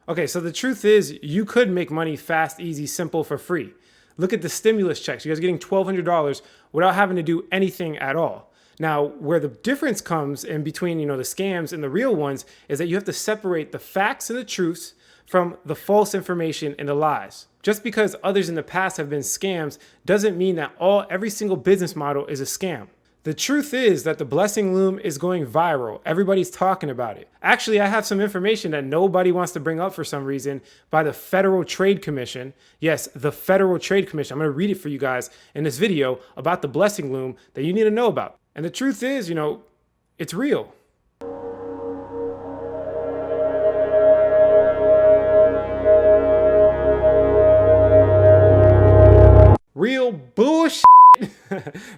Okay, so the truth is you could make money fast, easy, simple for free. Look at the stimulus checks. You guys are getting $1,200 without having to do anything at all. Now, where the difference comes in between, the scams and the real ones is that you have to separate the facts and the truths from the false information and the lies. Just because others in the past have been scams doesn't mean that every single business model is a scam. The truth is that the Blessing Loom is going viral. Everybody's talking about it. Actually, I have some information that nobody wants to bring up for some reason by the Federal Trade Commission. Yes, the Federal Trade Commission. I'm going to read it for you guys in this video about the Blessing Loom that you need to know about. And the truth is, it's real. Real bullshit.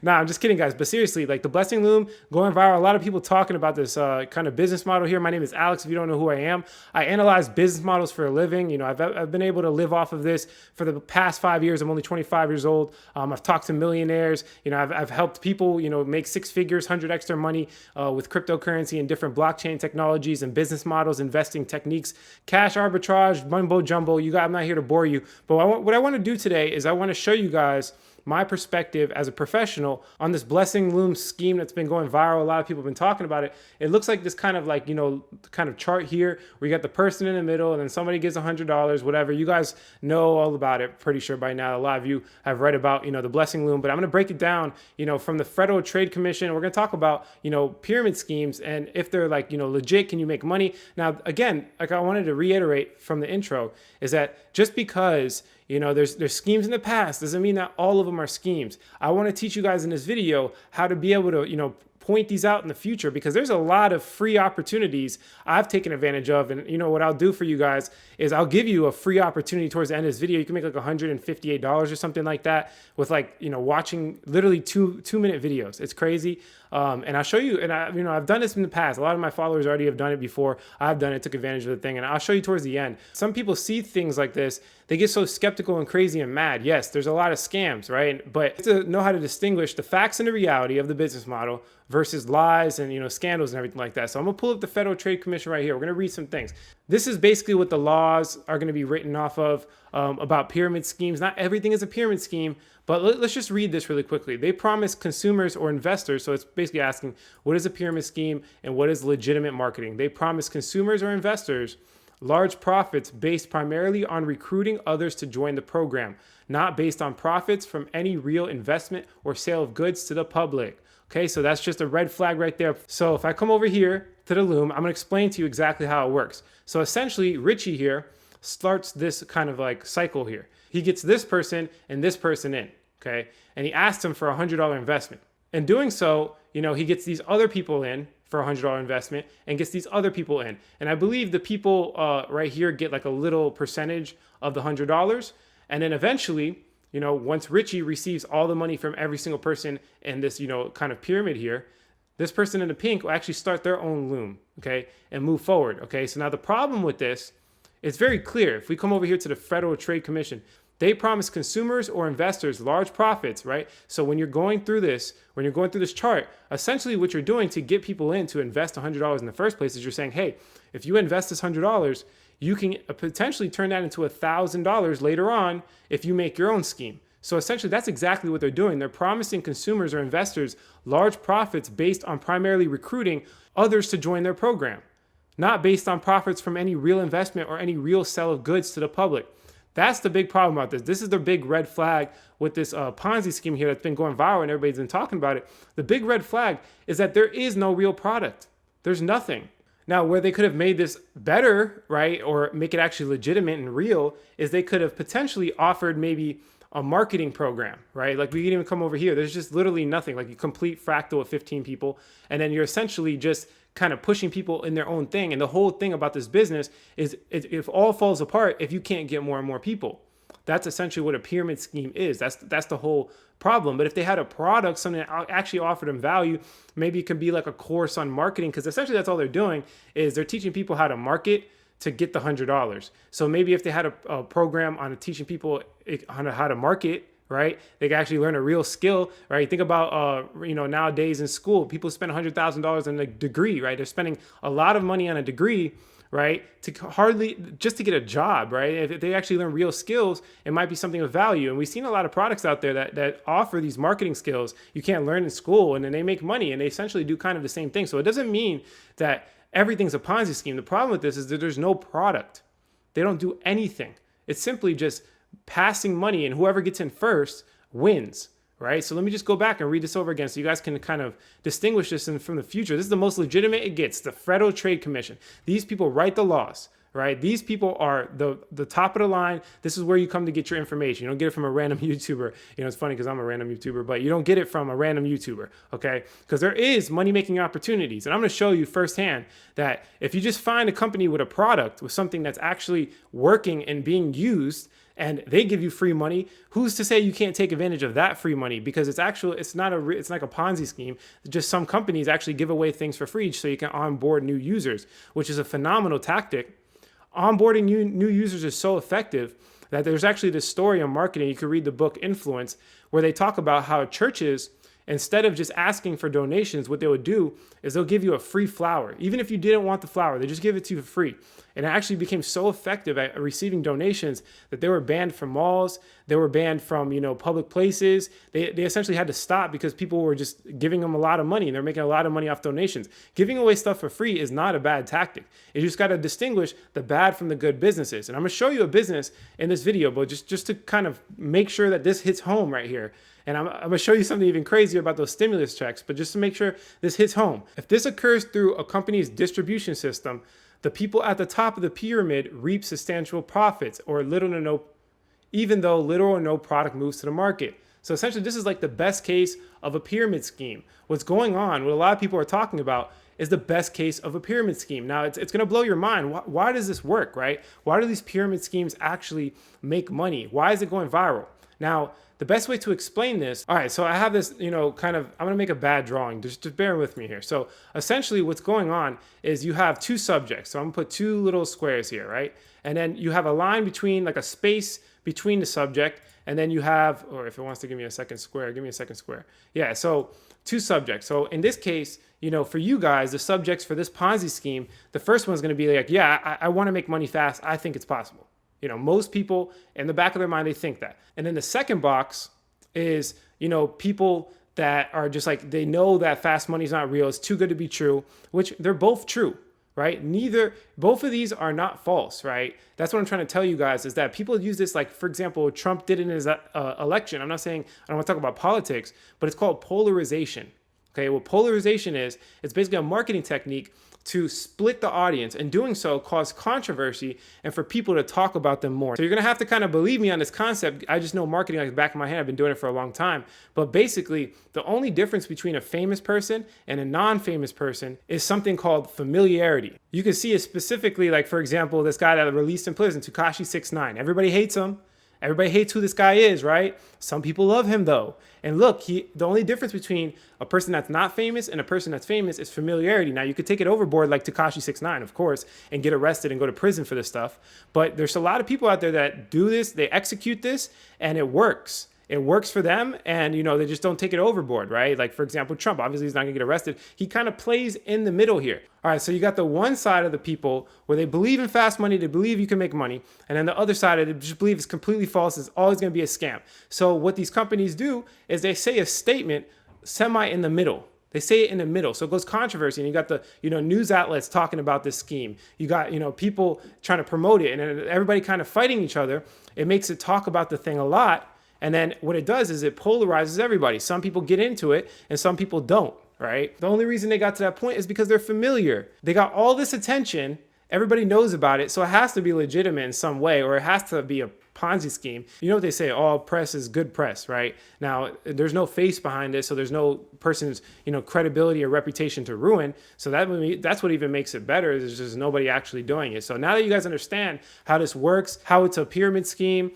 Nah, I'm just kidding, guys. But seriously, like the Blessing Loom going viral. A lot of people talking about this kind of business model here. My name is Alex. If you don't know who I am, I analyze business models for a living. I've been able to live off of this for the past 5 years. I'm only 25 years old. I've talked to millionaires. I've helped people, make 6 figures, 100x their money with cryptocurrency and different blockchain technologies and business models, investing techniques, cash arbitrage, mumbo jumbo. I'm not here to bore you, but what I want to do today is I want to show you guys my perspective as a professional on this Blessing Loom scheme that's been going viral. A lot of people have been talking about it. It looks like this kind of chart here where you got the person in the middle and then somebody gives $100, whatever. You guys know all about it, pretty sure by now. A lot of you have read about, the Blessing Loom, but I'm going to break it down, from the Federal Trade Commission. We're going to talk about, pyramid schemes and if they're legit, can you make money? Now, again, like I wanted to reiterate from the intro is that just because there's schemes in the past doesn't mean that all of them are schemes. I want to teach you guys in this video how to be able to, point these out in the future because there's a lot of free opportunities I've taken advantage of. And what I'll do for you guys is I'll give you a free opportunity towards the end of this video. You can make like $158 or something like that with watching literally two-minute videos. It's crazy. And I'll show you, and I've done this in the past. A lot of my followers already have done it before. I've done it, took advantage of the thing, and I'll show you towards the end. Some people see things like this, they get so skeptical and crazy and mad. Yes, there's a lot of scams, right? But you have to know how to distinguish the facts and the reality of the business model versus lies and scandals and everything like that. So I'm gonna pull up the Federal Trade Commission right here. We're gonna read some things. This is basically what the laws are gonna be written off of about pyramid schemes. Not everything is a pyramid scheme, but let's just read this really quickly. They promise consumers or investors, so it's basically asking what is a pyramid scheme and what is legitimate marketing. They promise consumers or investors large profits based primarily on recruiting others to join the program, not based on profits from any real investment or sale of goods to the public. Okay, so that's just a red flag right there. So if I come over here to the Loom, I'm gonna explain to you exactly how it works. So essentially, Richie here starts this kind of cycle here. He gets this person and this person in, okay? And he asks them for a $100 investment. In doing so, he gets these other people in for a $100 investment and gets these other people in. And I believe the people right here get like a little percentage of the $100. And then eventually, once Richie receives all the money from every single person in this, kind of pyramid here, this person in the pink will actually start their own Loom, okay, and move forward, okay? So now the problem with this, it's very clear. If we come over here to the Federal Trade Commission, they promise consumers or investors large profits, right? So when you're going through this chart, essentially what you're doing to get people in to invest $100 in the first place is you're saying, hey, if you invest this $100, you can potentially turn that into $1,000 later on if you make your own scheme. So essentially that's exactly what they're doing. They're promising consumers or investors large profits based on primarily recruiting others to join their program, not based on profits from any real investment or any real sale of goods to the public. That's the big problem about this. This is the big red flag with this Ponzi scheme here that's been going viral and everybody's been talking about it. The big red flag is that there is no real product. There's nothing. Now, where they could have made this better, right, or make it actually legitimate and real, is they could have potentially offered maybe a marketing program, right? Like we can even come over here. There's just literally nothing, like you complete fractal of 15 people, and then you're essentially just kind of pushing people in their own thing. And the whole thing about this business is it all falls apart if you can't get more and more people. That's essentially what a pyramid scheme is. That's the whole problem. But if they had a product, something that actually offered them value, maybe it could be like a course on marketing, because essentially that's all they're doing is they're teaching people how to market to get the $100. So maybe if they had a program on teaching people on how to market, right, they can actually learn a real skill, right? Think about, nowadays in school, people spend $100,000 on a degree, right? They're spending a lot of money on a degree right? Just to get a job, right? If they actually learn real skills, it might be something of value. And we've seen a lot of products out there that offer these marketing skills you can't learn in school, and then they make money, and they essentially do kind of the same thing. So it doesn't mean that everything's a Ponzi scheme. The problem with this is that there's no product. They don't do anything. It's simply just passing money, and whoever gets in first wins, right? So let me just go back and read this over again so you guys can kind of distinguish this from the future. This is the most legitimate it gets, the Federal Trade Commission. These people write the laws, right? These people are the top of the line. This is where you come to get your information. You don't get it from a random YouTuber. You know, it's funny because I'm a random YouTuber, but you don't get it from a random YouTuber, okay? Because there is money-making opportunities. And I'm going to show you firsthand that if you just find a company with a product, with something that's actually working and being used, and they give you free money, who's to say you can't take advantage of that free money? Because it's like a Ponzi scheme. Just some companies actually give away things for free so you can onboard new users, which is a phenomenal tactic. Onboarding new users is so effective that there's actually this story on marketing. You can read the book Influence, where they talk about how churches, instead of just asking for donations, what they would do is they'll give you a free flower. Even if you didn't want the flower, they just give it to you for free. And it actually became so effective at receiving donations that they were banned from malls. They were banned from, public places. They essentially had to stop because people were just giving them a lot of money, and they're making a lot of money off donations. Giving away stuff for free is not a bad tactic. You just got to distinguish the bad from the good businesses. And I'm going to show you a business in this video, but just to kind of make sure that this hits home right here. And I'm going to show you something even crazier about those stimulus checks, but just to make sure this hits home. If this occurs through a company's distribution system, the people at the top of the pyramid reap substantial profits, even though little or no product moves to the market. So essentially, this is like the best case of a pyramid scheme. What's going on, what a lot of people are talking about, is the best case of a pyramid scheme. Now, it's going to blow your mind. Why does this work, right? Why do these pyramid schemes actually make money? Why is it going viral? Now, the best way to explain this, all right, so I have this, I'm going to make a bad drawing. Just bear with me here. So essentially what's going on is you have two subjects. So I'm going to put two little squares here, right? And then you have a line between, like a space between the subject. And then you have, or if it wants to give me a second square, give me a second square. Yeah, so two subjects. So in this case, for you guys, the subjects for this Ponzi scheme, the first one's going to be like, yeah, I want to make money fast. I think it's possible. Most people in the back of their mind, they think that. And then the second box is, people that are just like, they know that fast money is not real. It's too good to be true, which they're both true, right? Both of these are not false, right? That's what I'm trying to tell you guys, is that people use this, like, for example, Trump did in his election. I'm not saying, I don't want to talk about politics, but it's called polarization. Okay, what polarization is, it's basically a marketing technique to split the audience, and doing so cause controversy and for people to talk about them more. So you're gonna have to kind of believe me on this concept. I just know marketing like the back of my hand. I've been doing it for a long time. But basically, the only difference between a famous person and a non-famous person is something called familiarity. You can see it specifically, like, for example, this guy that released in prison, Tekashi 6ix9ine. Everybody hates him. Everybody hates who this guy is, right? Some people love him though. And look, the only difference between a person that's not famous and a person that's famous is familiarity. Now, you could take it overboard like Tekashi 6ix9ine, of course, and get arrested and go to prison for this stuff. But there's a lot of people out there that do this, they execute this, and it works. It works for them, and they just don't take it overboard, right? Like, for example, Trump, obviously he's not gonna get arrested. He kind of plays in the middle here. All right, so you got the one side of the people where they believe in fast money, they believe you can make money, and then the other side, they just believe it's completely false, it's always gonna be a scam. So what these companies do is they say a statement semi in the middle. They say it in the middle. So it goes controversy, and you got the, news outlets talking about this scheme. You got, people trying to promote it, and then everybody kind of fighting each other. It makes it talk about the thing a lot. And then what it does is it polarizes everybody. Some people get into it and some people don't, right? The only reason they got to that point is because they're familiar. They got all this attention. Everybody knows about it. So it has to be legitimate in some way, or it has to be a Ponzi scheme. You know what they say, all press is good press, right? Now, there's no face behind it, so there's no person's, credibility or reputation to ruin. So that's what even makes it better, is there's just nobody actually doing it. So now that you guys understand how this works, how it's a pyramid scheme,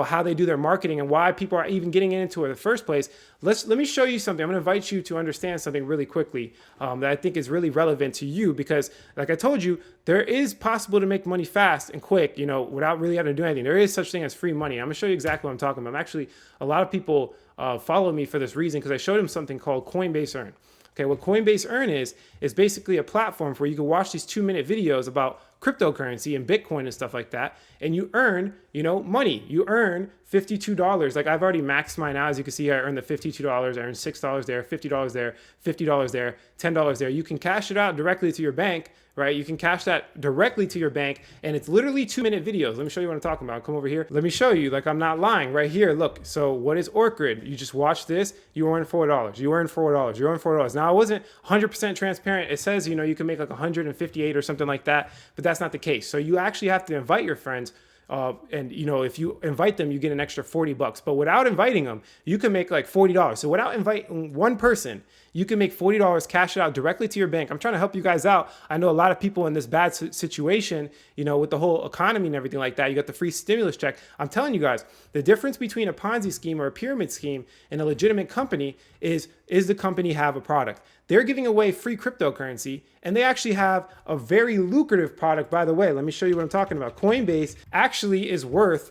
how they do their marketing and why people are even getting into it in the first place, let me show you something. I'm going to invite you to understand something really quickly that I think is really relevant to you, because like I told you, there is possible to make money fast and quick, without really having to do anything. There is such thing as free money. I'm going to show you exactly what I'm talking about. Actually, a lot of people follow me for this reason, because I showed them something called Coinbase Earn. Okay, what Coinbase Earn is basically a platform where you can watch these 2-minute videos about cryptocurrency and Bitcoin and stuff like that, and you earn, money. You earn $52. Like I've already maxed mine out. As you can see, I earned the $52. I earned $6 there, $50 there, $50 there, $10 there. You can cash it out directly to your bank, right? You can cash that directly to your bank, and it's literally 2-minute videos. Let me show you what I'm talking about. Come over here. Let me show you, like I'm not lying right here. Look, so what is Orchid? You just watch this, you earn $4. You earn $4. You earn $4. Now, I wasn't 100% transparent. It says, you can make like 158 or something like that, but that's not the case. So you actually have to invite your friends. And if you invite them, you get an extra $40. But without inviting them, you can make like $40. So without inviting one person, you can make $40, cash it out directly to your bank. I'm trying to help you guys out. I know a lot of people in this bad situation, with the whole economy and everything like that. You got the free stimulus check. I'm telling you guys, the difference between a Ponzi scheme or a pyramid scheme and a legitimate company is the company have a product? They're giving away free cryptocurrency, and they actually have a very lucrative product, by the way. Let me show you what I'm talking about. Coinbase actually is worth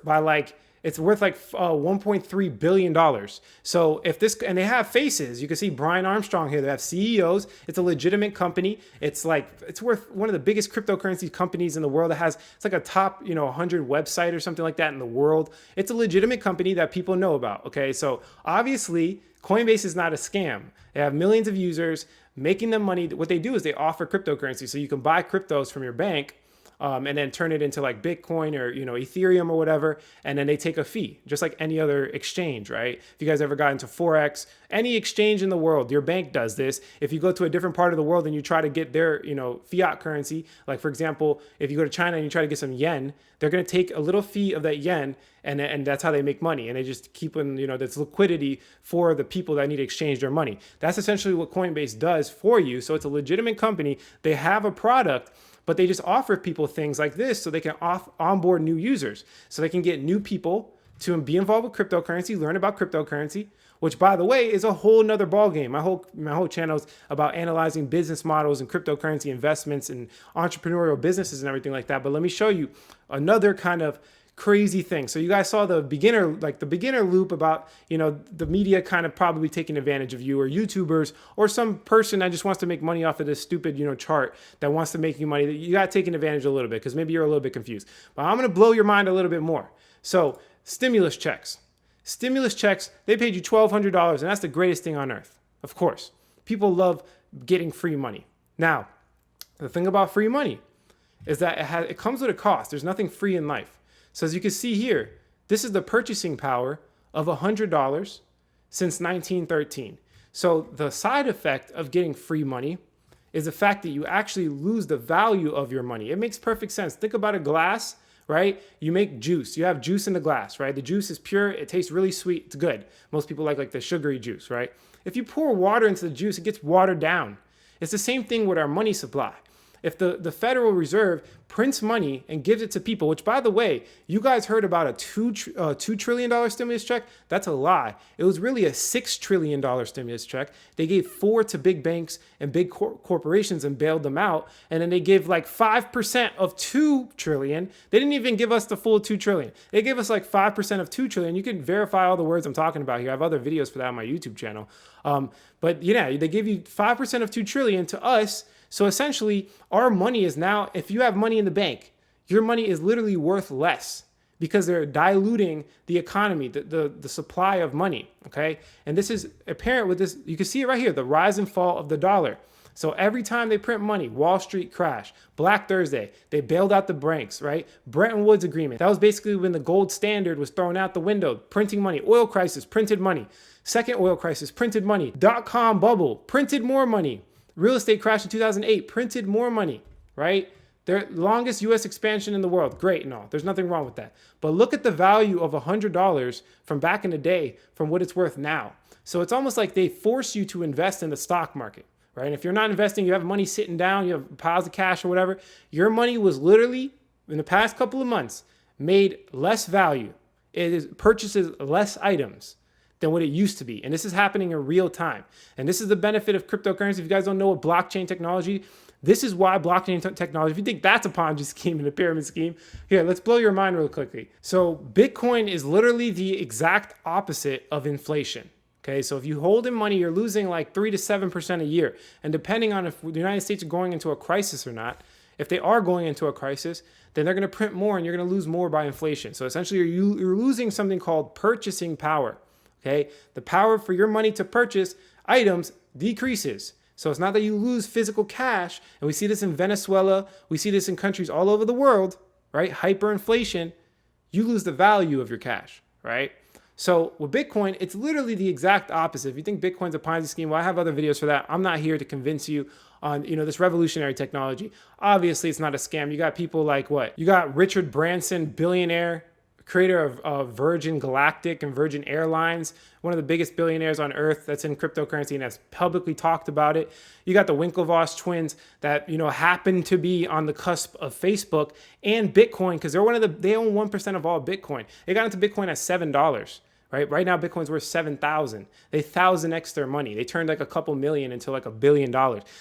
it's worth like $1.3 billion. So if this, and they have faces, you can see Brian Armstrong here. They have CEOs. It's a legitimate company. It's worth one of the biggest cryptocurrency companies in the world. It's like a top, 100 website or something like that in the world. It's a legitimate company that people know about. Okay. So obviously Coinbase is not a scam. They have millions of users making them money. What they do is they offer cryptocurrency. So you can buy cryptos from your bank, and then turn it into like Bitcoin or, Ethereum or whatever. And then they take a fee, just like any other exchange, right? If you guys ever got into Forex, any exchange in the world, your bank does this. If you go to a different part of the world and you try to get their, fiat currency, like for example, if you go to China and you try to get some yen, they're going to take a little fee of that yen, and that's how they make money. And they just keep in, this liquidity for the people that need to exchange their money. That's essentially what Coinbase does for you. So it's a legitimate company. They have a product, but they just offer people things like this so they can onboard new users, so they can get new people to be involved with cryptocurrency, learn about cryptocurrency, which, by the way, is a whole nother ballgame. My whole channel is about analyzing business models and cryptocurrency investments and entrepreneurial businesses and everything like that. But let me show you another kind of crazy thing. So you guys saw the beginner loop about, the media kind of probably taking advantage of you, or YouTubers, or some person that just wants to make money off of this stupid, chart that wants to make you money. You got taken advantage a little bit because maybe you're a little bit confused. But I'm going to blow your mind a little bit more. So stimulus checks, they paid you $1,200, and that's the greatest thing on earth. Of course, people love getting free money. Now, the thing about free money is that it comes with a cost. There's nothing free in life. So as you can see here, this is the purchasing power of $100 since 1913. So the side effect of getting free money is the fact that you actually lose the value of your money. It makes perfect sense. Think about a glass, right? You make juice. You have juice in the glass, right? The juice is pure. It tastes really sweet. It's good. Most people like the sugary juice, right? If you pour water into the juice, it gets watered down. It's the same thing with our money supply. If the Federal Reserve prints money and gives it to people, which, by the way, you guys heard about a $2 trillion stimulus check? That's a lie. It was really a $6 trillion stimulus check. They gave 4 to big banks and big corporations and bailed them out. And then they gave like 5% of $2 trillion. They didn't even give us the full $2 trillion. They gave us like 5% of $2 trillion. You can verify all the words I'm talking about here. I have other videos for that on my YouTube channel. But yeah, they give you 5% of $2 trillion to us. So essentially, our money is now, if you have money in the bank, your money is literally worth less because they're diluting the economy, the supply of money, okay? And this is apparent with this. You can see it right here, the rise and fall of the dollar. So every time they print money, Wall Street crash, Black Thursday, they bailed out the banks, right? Bretton Woods Agreement. That was basically when the gold standard was thrown out the window, printing money. Oil crisis, printed money. Second oil crisis, printed money. Dot-com bubble, printed more money. Real estate crash in 2008, printed more money, right? Their longest U.S. expansion in the world. Great and all. There's nothing wrong with that. But look at the value of $100 from back in the day from what it's worth now. So it's almost like they force you to invest in the stock market, right? And if you're not investing, you have money sitting down, you have piles of cash or whatever, your money was literally, in the past couple of months, made less value. It purchases less items than what it used to be. And this is happening in real time. And this is the benefit of cryptocurrency. If you guys don't know what blockchain technology, this is why blockchain technology, if you think that's a Ponzi scheme and a pyramid scheme, here, let's blow your mind real quickly. So Bitcoin is literally the exact opposite of inflation. Okay, so if you hold in money, you're losing like 3 to 7% a year. And depending on if the United States is going into a crisis or not, If they are going into a crisis, then they're going to print more and you're going to lose more by inflation. So essentially, you're losing something called purchasing power. Okay, the power for your money to purchase items decreases. So it's not that you lose physical cash, and we see this in Venezuela, we see this in countries all over the world, right? Hyperinflation, you lose the value of your cash, right? So with Bitcoin, it's literally the exact opposite. If you think Bitcoin's a Ponzi scheme, well, I have other videos for that. I'm not here to convince you on, this revolutionary technology. Obviously, it's not a scam. You got people like what? You got Richard Branson, billionaire, creator of Virgin Galactic and Virgin Airlines, one of the biggest billionaires on earth that's in cryptocurrency and has publicly talked about it. You got the Winklevoss twins that, happen to be on the cusp of Facebook and Bitcoin because they own 1% of all Bitcoin. They got into Bitcoin at $7. Right now, Bitcoin's worth 7,000. They 1,000x their money. They turned like a couple million into like $1 billion.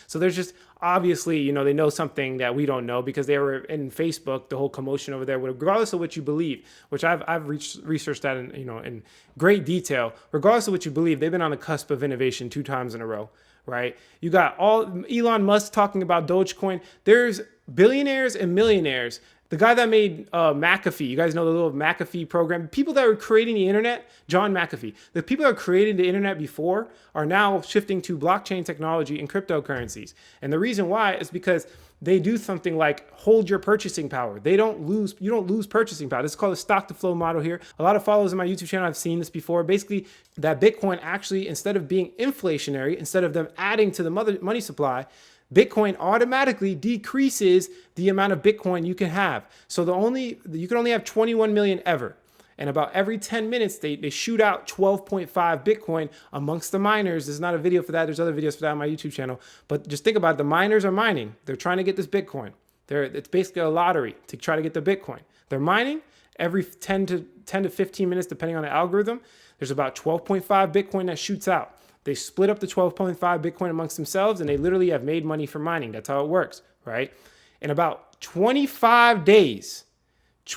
So there's just obviously, they know something that we don't know because they were in Facebook, the whole commotion over there. Regardless of what you believe, which I've researched that in great detail. Regardless of what you believe, they've been on the cusp of innovation 2 times in a row. Right? You got all Elon Musk talking about Dogecoin. There's billionaires and millionaires. The guy that made McAfee, you guys know the little McAfee program. People that were creating the internet, John McAfee. The people that created the internet before are now shifting to blockchain technology and cryptocurrencies. And the reason why is because they do something like hold your purchasing power. You don't lose purchasing power. This is called a stock to flow model here. A lot of followers on my YouTube channel have seen this before. Basically, that Bitcoin actually, instead of being inflationary, instead of them adding to the money supply, Bitcoin automatically decreases the amount of Bitcoin you can have. So you can only have 21 million ever. And about every 10 minutes, they shoot out 12.5 Bitcoin amongst the miners. There's not a video for that. There's other videos for that on my YouTube channel. But just think about it. The miners are mining. They're trying to get this Bitcoin. It's basically a lottery to try to get the Bitcoin. They're mining every 10 to 15 minutes, depending on the algorithm. There's about 12.5 Bitcoin that shoots out. They split up the 12.5 Bitcoin amongst themselves, and they literally have made money from mining. That's how it works, right? In about 25 days,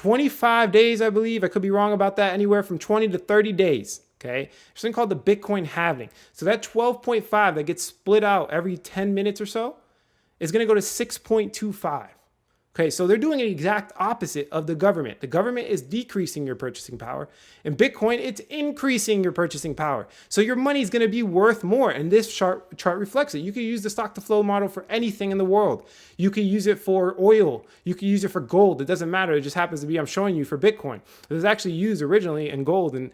I believe, I could be wrong about that, anywhere from 20 to 30 days, okay? There's something called the Bitcoin halving. So that 12.5 that gets split out every 10 minutes or so is going to go to 6.25. Okay, so they're doing the exact opposite of the government. The government is decreasing your purchasing power. In Bitcoin, it's increasing your purchasing power. So your money is going to be worth more. And this chart reflects it. You can use the stock to flow model for anything in the world. You can use it for oil. You can use it for gold. It doesn't matter. It just happens to be, I'm showing you, for Bitcoin. It was actually used originally in gold and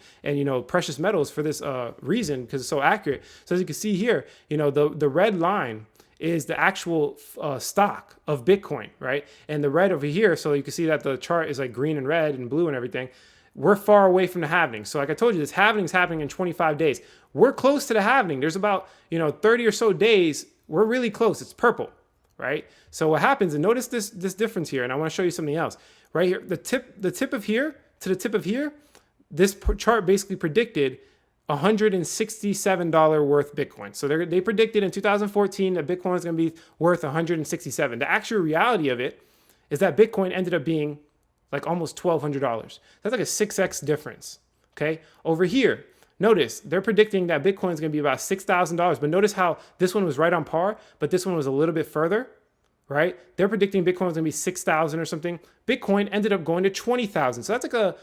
precious metals for this reason, because it's so accurate. So as you can see here, the red line is the actual stock of Bitcoin, right? And the red over here, so you can see that the chart is like green and red and blue and everything. We're far away from the halving. So like I told you, this halving is happening in 25 days. We're close to the halving. There's about, 30 or so days. We're really close. It's purple, right? So what happens, and notice this difference here, and I want to show you something else. Right here, the tip of here to the tip of here, this chart basically predicted $167 worth Bitcoin. So they predicted in 2014 that Bitcoin is going to be worth $167. The actual reality of it is that Bitcoin ended up being like almost $1,200. That's like a 6x difference. Okay. Over here, notice they're predicting that Bitcoin is going to be about $6,000. But notice how this one was right on par, but this one was a little bit further, right? They're predicting Bitcoin was going to be 6,000 or something. Bitcoin ended up going to 20,000. So that's like a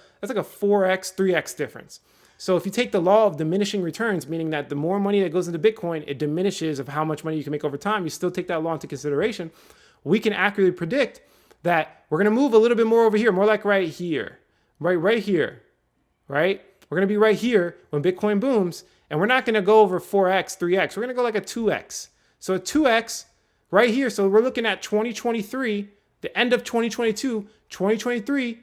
4x, 3x difference. So if you take the law of diminishing returns, meaning that the more money that goes into Bitcoin, it diminishes of how much money you can make over time, you still take that law into consideration, we can accurately predict that we're going to move a little bit more over here, more like right here, right here, right? We're going to be right here when Bitcoin booms, and we're not going to go over 4x, 3x. We're going to go like a 2x. So a 2x right here. So we're looking at 2023, the end of 2022, 2023.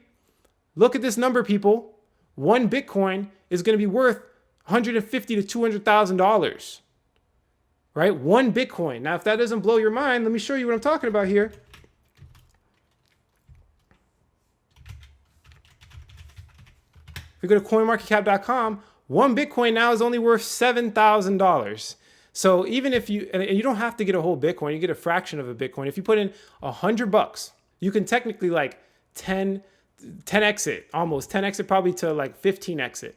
Look at this number, people. One Bitcoin is going to be worth $150,000 to $200,000, right? One Bitcoin. Now, if that doesn't blow your mind, let me show you what I'm talking about here. If you go to coinmarketcap.com, one Bitcoin now is only worth $7,000. So even if and you don't have to get a whole Bitcoin, you get a fraction of a Bitcoin. If you put in $100, you can technically like 10x it, almost 10x it, probably to like 15x it,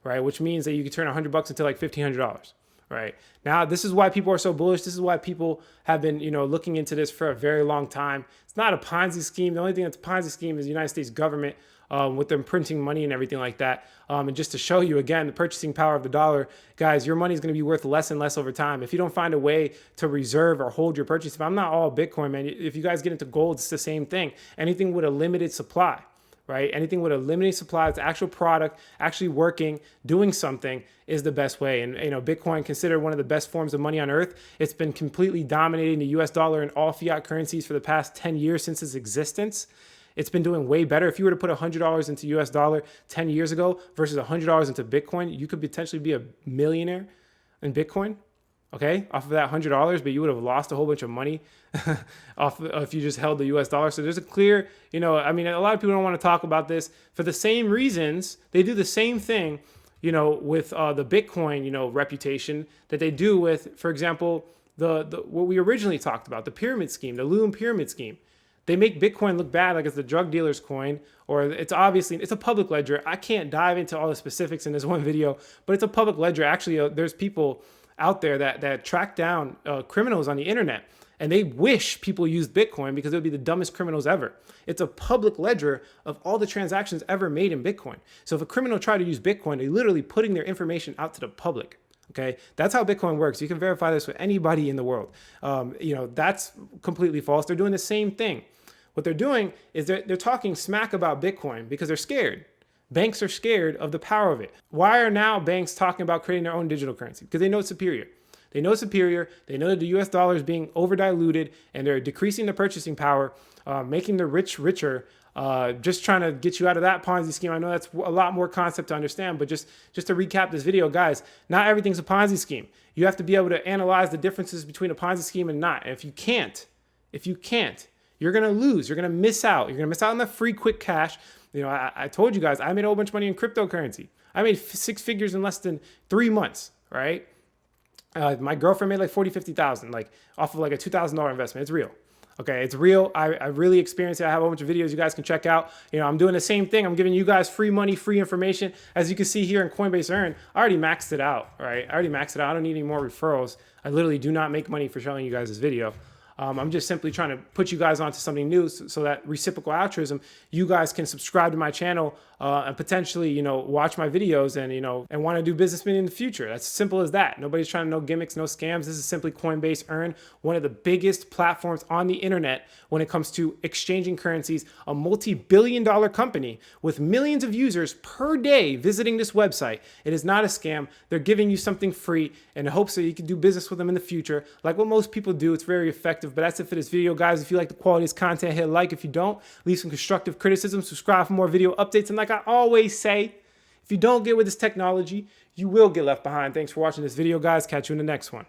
right? Which means that you can turn $100 into like $1,500, right? Now, this is why people are so bullish. This is why people have been, looking into this for a very long time. It's not a Ponzi scheme. The only thing that's a Ponzi scheme is the United States government with them printing money and everything like that. And just to show you, again, the purchasing power of the dollar, guys, your money is going to be worth less and less over time. If you don't find a way to reserve or hold your purchase, if I'm not all Bitcoin, man, if you guys get into gold, it's the same thing. Anything with a limited supply, right? Anything with a limited supply, it's actual product, actually working, doing something is the best way. And, Bitcoin, considered one of the best forms of money on earth. It's been completely dominating the US dollar and all fiat currencies for the past 10 years since its existence. It's been doing way better. If you were to put $100 into US dollar 10 years ago versus $100 into Bitcoin, you could potentially be a millionaire in Bitcoin, okay, off of that $100, but you would have lost a whole bunch of money if you just held the US dollar. So there's a clear, a lot of people don't want to talk about this for the same reasons. They do the same thing, with the Bitcoin, reputation that they do with, for example, the what we originally talked about, the pyramid scheme, the Loom pyramid scheme. They make Bitcoin look bad, like it's the drug dealer's coin, or it's a public ledger. I can't dive into all the specifics in this one video, but it's a public ledger. Actually, there's people out there that track down criminals on the internet, and they wish people used Bitcoin because it would be the dumbest criminals ever. It's a public ledger of all the transactions ever made in Bitcoin. So if a criminal tried to use Bitcoin, they're literally putting their information out to the public. Okay, that's how Bitcoin works. You can verify this with anybody in the world. That's completely false. They're doing the same thing. What they're doing is they're talking smack about Bitcoin because they're scared. Banks are scared of the power of it. Why are now banks talking about creating their own digital currency? Because they know it's superior. They know it's superior. They know that the US dollar is being over diluted and they're decreasing the purchasing power, making the rich richer, just trying to get you out of that Ponzi scheme. I know that's a lot more concept to understand, but just to recap this video, guys, not everything's a Ponzi scheme. You have to be able to analyze the differences between a Ponzi scheme and not. And if you can't, you're going to lose. You're going to miss out. You're going to miss out on the free quick cash. I told you guys, I made a whole bunch of money in cryptocurrency. I made 6 figures in less than 3 months, right? My girlfriend made like 40, 50,000, like off of like a $2,000 investment. It's real. Okay, it's real. I really experienced it. I have a bunch of videos you guys can check out. I'm doing the same thing. I'm giving you guys free money, free information. As you can see here in Coinbase Earn, I already maxed it out, right? I don't need any more referrals. I literally do not make money for showing you guys this video. I'm just simply trying to put you guys onto something new so that reciprocal altruism, you guys can subscribe to my channel and potentially, watch my videos and want to do business with me in the future. That's simple as that. Nobody's trying to know gimmicks, no scams. This is simply Coinbase Earn, one of the biggest platforms on the internet when it comes to exchanging currencies, a multi-billion-dollar company with millions of users per day visiting this website. It is not a scam. They're giving you something free in hopes that you can do business with them in the future. Like what most people do, it's very effective. But that's it for this video, guys. If you like the quality of this content, hit like. If you don't, leave some constructive criticism, subscribe for more video updates. And like I always say, if you don't get with this technology, you will get left behind. Thanks for watching this video, guys. Catch you in the next one.